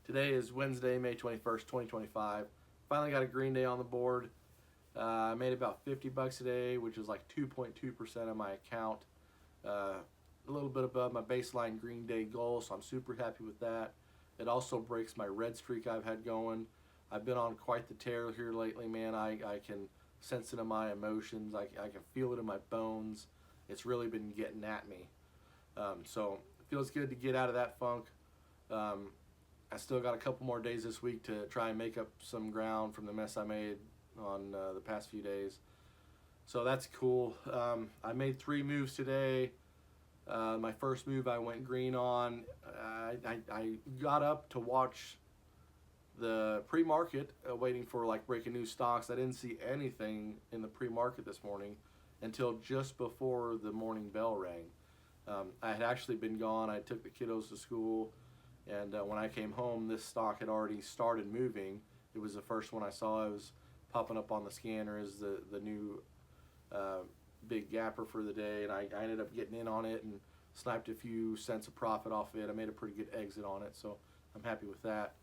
Today is Wednesday, May 21st, 2025. Finally got a green day on the board. I made about 50 bucks today, which is like 2.2% of my account. A little bit above my baseline green day goal, so I'm super happy with that. It also breaks my red streak I've had going. I've been on quite the tear here lately, man. I can sense it in my emotions. I can feel it in my bones. It's really been getting at me. So it feels good to get out of that funk. Um, I still got a couple more days this week to try and make up some ground from the mess I made on the past few days. So that's cool. I made 3 moves today. My first move I went green on. I got up to watch the pre-market, waiting for like breaking news stocks. I didn't see anything in the pre-market this morning until just before the morning bell rang. I had actually been gone. I took the kiddos to school, and when I came home, this stock had already started moving. It was the first one I saw. It was popping up on the scanner as the new uh, big gapper for the day, and I ended up getting in on it and sniped a few cents of profit off it. I made a pretty good exit on it, so I'm happy with that.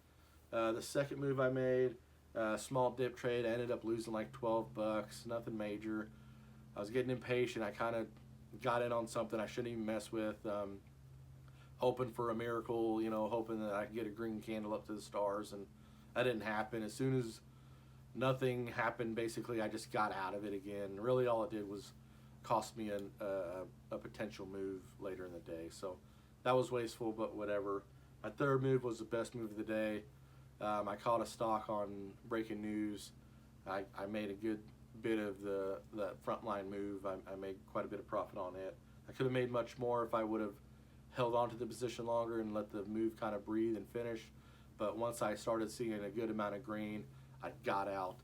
The second move I made, small dip trade. I ended up losing like 12 bucks, nothing major. I was getting impatient. I kind of got in on something I shouldn't even mess with, hoping for a miracle, hoping that I could get a green candle up to the stars, and that didn't happen. As soon as nothing happened, basically, I just got out of it again. Really, all it did was cost me a potential move later in the day. So that was wasteful, but whatever. My third move was the best move of the day. I caught a stock on breaking news. I made a good bit of the frontline move. I made quite a bit of profit on it. I could have made much more if I would have held on to the position longer and let the move kind of breathe and finish. But once I started seeing a good amount of green, I got out.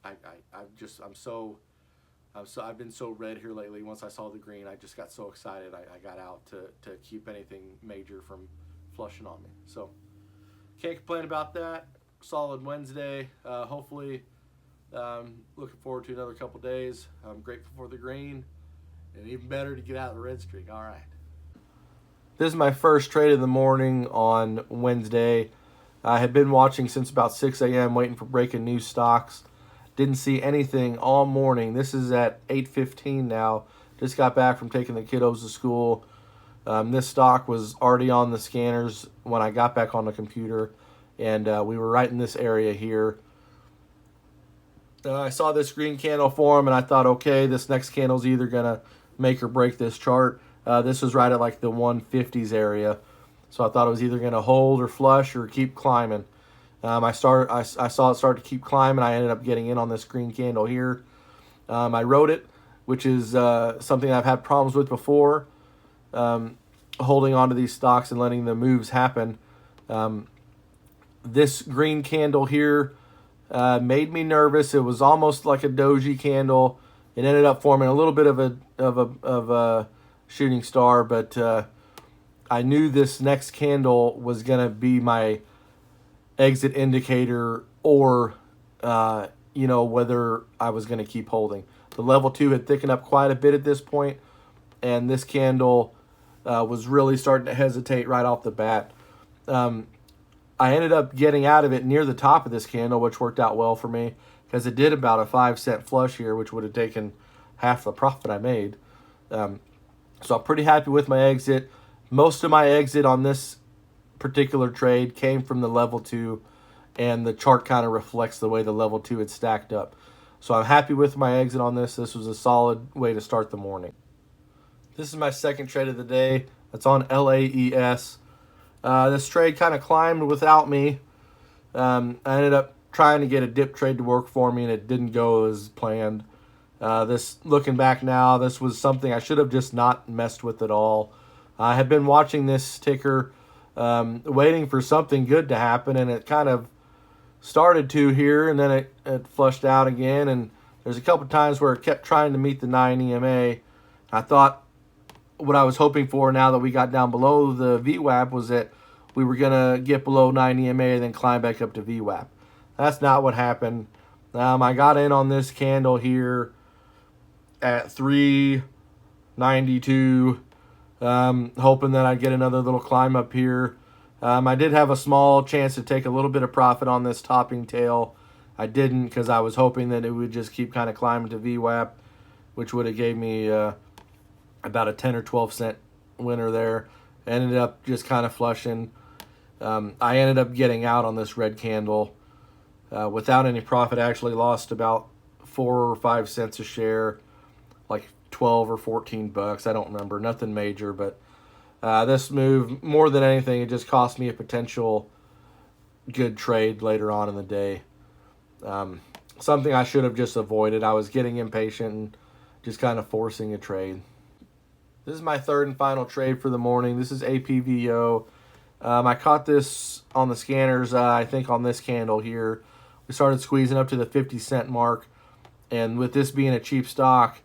I've been so red here lately. Once I saw the green, I just got so excited. I got out to keep anything major from flushing on me. So can't complain about that. Solid Wednesday. Hopefully, looking forward to another couple days. I'm grateful for the green, and even better to get out of the red streak. All right. This is my first trade of the morning on Wednesday. I had been watching since about 6 a.m. waiting for breaking news stocks. Didn't see anything all morning. This is at 8:15 now. Just got back from taking the kiddos to school. This stock was already on the scanners when I got back on the computer, and we were right in this area here. I saw this green candle form, and I thought, okay, this next candle is either going to make or break this chart. This was right at like the 150s area. So I thought it was either going to hold or flush or keep climbing. I saw it start to keep climbing. I ended up getting in on this green candle here. I wrote it, which is something I've had problems with before, holding on to these stocks and letting the moves happen. This green candle here made me nervous. It was almost like a doji candle. It ended up forming a little bit of a shooting star, but I knew this next candle was going to be my exit indicator, or whether I was going to keep holding. The level 2 had thickened up quite a bit at this point, and this candle was really starting to hesitate right off the bat. I ended up getting out of it near the top of this candle, which worked out well for me because it did about a 5-cent flush here, which would have taken half the profit I made. So I'm pretty happy with my exit. Most of my exit on this particular trade came from the level 2, and the chart kind of reflects the way the level 2 had stacked up. So I'm happy with my exit on this. This was a solid way to start the morning. This is my second trade of the day. It's on LAES. This trade kind of climbed without me. I ended up trying to get a dip trade to work for me, and it didn't go as planned. Looking back now, this was something I should have just not messed with at all. I had been watching this ticker, waiting for something good to happen, and it kind of started to here, and then it flushed out again, and there's a couple times where it kept trying to meet the 9 EMA. I thought what I was hoping for now that we got down below the VWAP was that we were going to get below 9 EMA and then climb back up to VWAP. That's not what happened. I got in on this candle here at 392, hoping that I'd get another little climb up here. I did have a small chance to take a little bit of profit on this topping tail. I didn't because I was hoping that it would just keep kind of climbing to VWAP, which would have gave me about a 10 or 12 cent winner there. Ended up just kind of flushing. I ended up getting out on this red candle without any profit. I actually lost about 4 or 5 cents a share, like 12 or 14 bucks. I don't remember. Nothing major, but this move, more than anything, it just cost me a potential good trade later on in the day. Something I should have just avoided. I was getting impatient and just kind of forcing a trade. This is my third and final trade for the morning. This is APVO. I caught this on the scanners, I think on this candle here. We started squeezing up to the 50 cent mark. And with this being a cheap stock,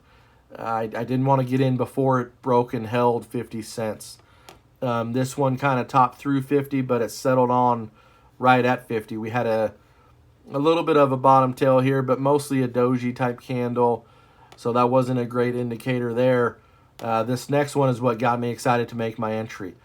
I didn't want to get in before it broke and held 50 cents. This one kind of topped through 50, but it settled on right at 50. We had a little bit of a bottom tail here, but mostly a doji type candle. So that wasn't a great indicator there. This next one is what got me excited to make my entry.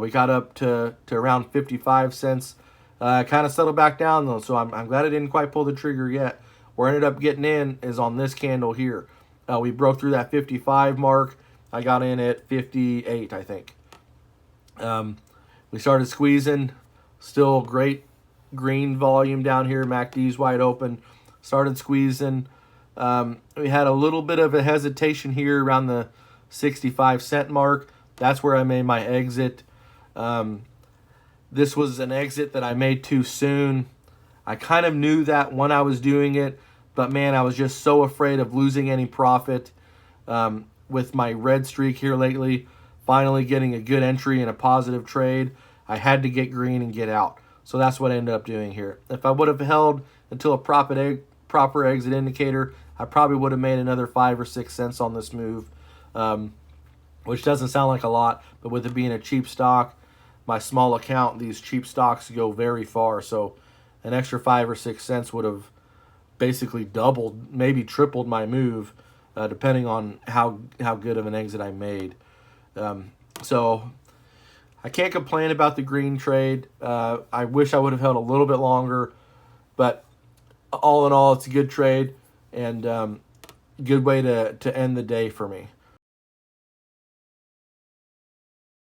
We got up to around 55 cents. Kind of settled back down though, so I'm glad I didn't quite pull the trigger yet. Where I ended up getting in is on this candle here. We broke through that 55 mark. I got in at 58, I think. We started squeezing. Still great green volume down here. MACD's wide open. Started squeezing. We had a little bit of a hesitation here around the 65 cent mark. That's where I made my exit. This was an exit that I made too soon. I kind of knew that when I was doing it, but man, I was just so afraid of losing any profit with my red streak here lately. Finally getting a good entry and a positive trade, I had to get green and get out. So that's what I ended up doing here. If I would have held until a proper exit indicator, I probably would have made another 5 or 6 cents on this move, which doesn't sound like a lot, but with it being a cheap stock, my small account, these cheap stocks go very far. So an extra 5 or 6 cents would have basically doubled, maybe tripled my move, depending on how good of an exit I made. So I can't complain about the green trade. I wish I would have held a little bit longer, but all in all, it's a good trade and good way to end the day for me.